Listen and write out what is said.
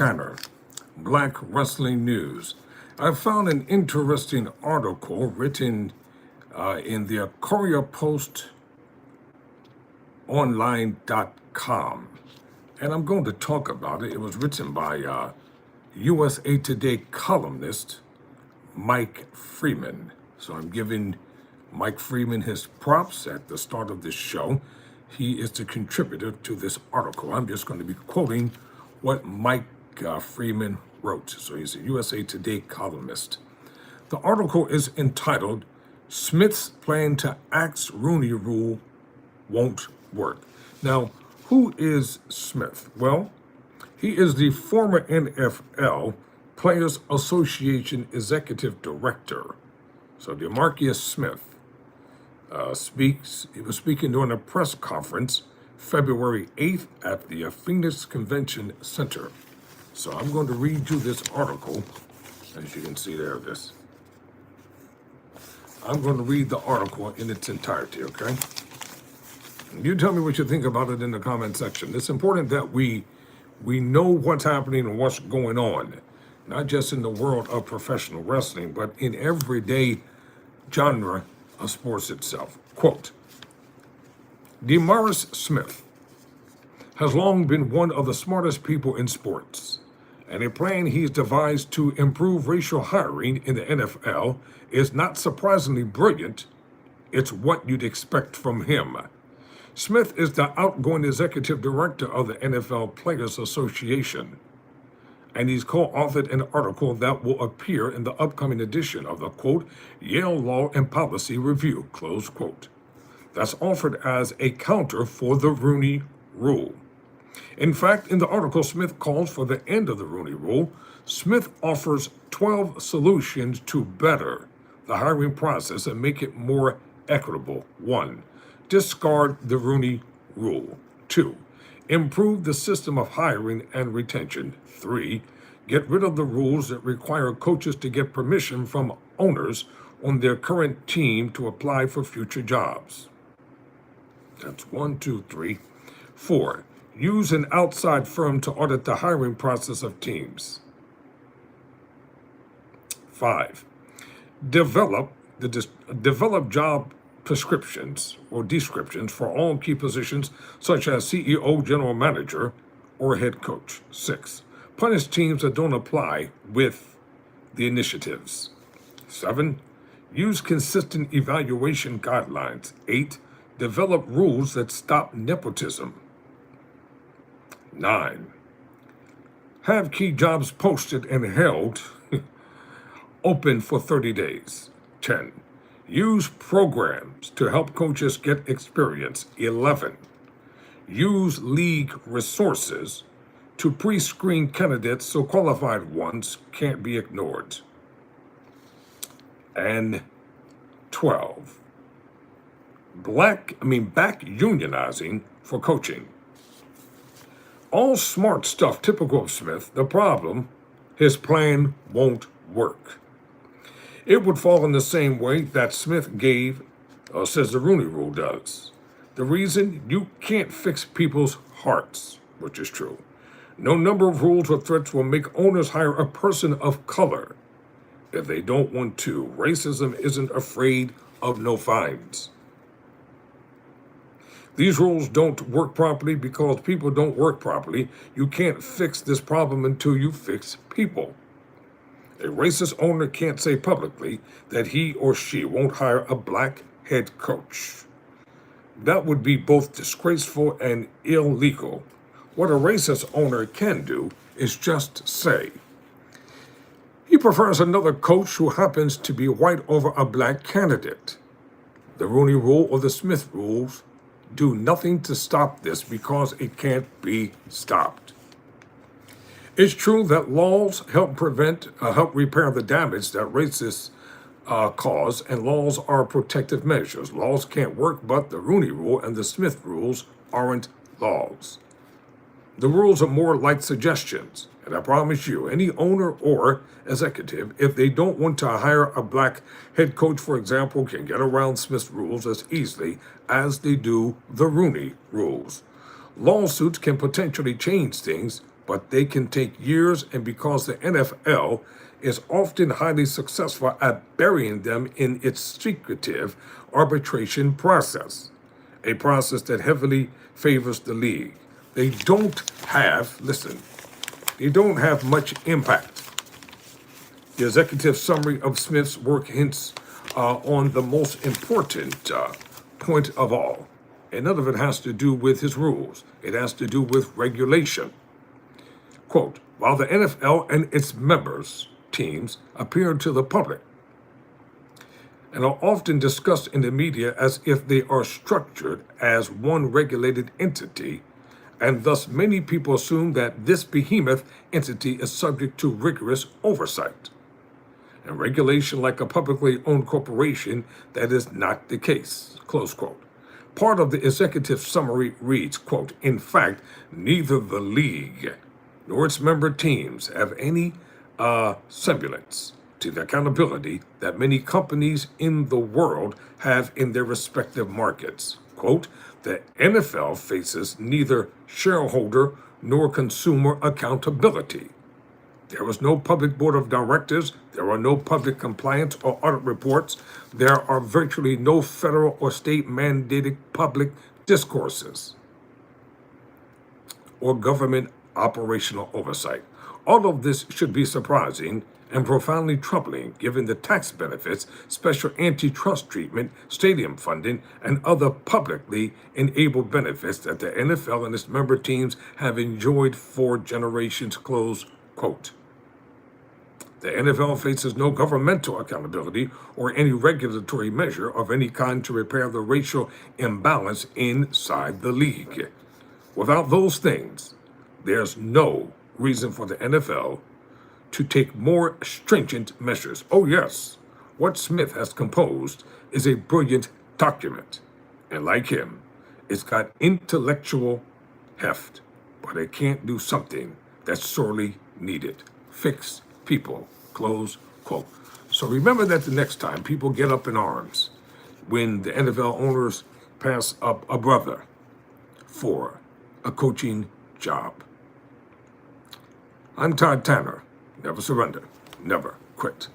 Tanner, Black Wrestling News. I found an interesting article written in the Courier Post Online.com, and I'm going to talk about it. It was written by USA Today columnist Mike Freeman. So I'm giving Mike Freeman his props at the start of this show. He is the contributor to this article. I'm just going to be quoting what Mike Freeman wrote. So he's a USA Today columnist. The article is entitled, Smith's Plan to Axe Rooney Rule Won't Work. Now, who is Smith? Well, he is the former NFL Players Association Executive Director. So DeMarcus Smith he was speaking during a press conference February 8th at the Phoenix Convention Center. So I'm going to read you this article, as you can see there, I'm going to read the article in its entirety, okay? You tell me what you think about it in the comment section. It's important that we know what's happening and what's going on, not just in the world of professional wrestling, but in everyday genre of sports itself. Quote, DeMarcus Smith has long been one of the smartest people in sports, and a plan he's devised to improve racial hiring in the NFL is not surprisingly brilliant. It's what you'd expect from him. Smith is the outgoing executive director of the NFL Players Association, and he's co-authored an article that will appear in the upcoming edition of the, quote, Yale Law and Policy Review, close quote. That's offered as a counter for the Rooney Rule. In fact, in the article, Smith calls for the end of the Rooney Rule. Smith offers 12 solutions to better the hiring process and make it more equitable. 1. Discard the Rooney Rule. 2. Improve the system of hiring and retention. 3. Get rid of the rules that require coaches to get permission from owners on their current team to apply for future jobs. That's 1, 2, 3. 4. Use an outside firm to audit the hiring process of teams. 5. Develop job prescriptions or descriptions for all key positions such as CEO, general manager, or head coach. 6. Punish teams that don't apply with the initiatives. 7. Use consistent evaluation guidelines. 8. Develop rules that stop nepotism. 9. Have key jobs posted and held open for 30 days. 10. Use programs to help coaches get experience. 11. Use league resources to pre-screen candidates so qualified ones can't be ignored. And 12. Back unionizing for coaching. All smart stuff typical of Smith. The problem, his plan won't work. It would fall in the same way that Smith says the Rooney Rule does. The reason, you can't fix people's hearts, which is true. No number of rules or threats will make owners hire a person of color if they don't want to. Racism isn't afraid of no fines. These rules don't work properly because people don't work properly. You can't fix this problem until you fix people. A racist owner can't say publicly that he or she won't hire a black head coach. That would be both disgraceful and illegal. What a racist owner can do is just say he prefers another coach who happens to be white over a black candidate. The Rooney Rule or the Smith rules do nothing to stop this because it can't be stopped. It's true that laws help repair the damage that racists cause, and laws are protective measures. Laws can't work, but the Rooney Rule and the Smith rules aren't laws. The rules are more like suggestions, and I promise you, any owner or executive, if they don't want to hire a black head coach, for example, can get around Smith's rules as easily as they do the Rooney rules. Lawsuits can potentially change things, but they can take years, and because the NFL is often highly successful at burying them in its secretive arbitration process, a process that heavily favors the league. They don't have, listen, they don't have much impact. The executive summary of Smith's work hints on the most important point of all. And none of it has to do with his rules. It has to do with regulation. Quote, while the NFL and its members teams appear to the public and are often discussed in the media as if they are structured as one regulated entity, and thus many people assume that this behemoth entity is subject to rigorous oversight and regulation like a publicly owned corporation. That is not the case, close quote. Part of the executive summary reads, quote, in fact, neither the league nor its member teams have any semblance to the accountability that many companies in the world have in their respective markets. Quote, the NFL faces neither shareholder nor consumer accountability. There was no public board of directors. There are no public compliance or audit reports. There are virtually no federal or state mandated public discourses or government operational oversight. All of this should be surprising and profoundly troubling given the tax benefits, special antitrust treatment, stadium funding, and other publicly enabled benefits that the NFL and its member teams have enjoyed for generations, close quote. The NFL faces no governmental accountability or any regulatory measure of any kind to repair the racial imbalance inside the league. Without those things, there's no reason for the NFL to take more stringent measures. Oh yes, what Smith has composed is a brilliant document. And like him, it's got intellectual heft, but it can't do something that's sorely needed. Fix people, close quote. So remember that the next time people get up in arms when the NFL owners pass up a brother for a coaching job. I'm Todd Tanner. Never surrender. Never quit.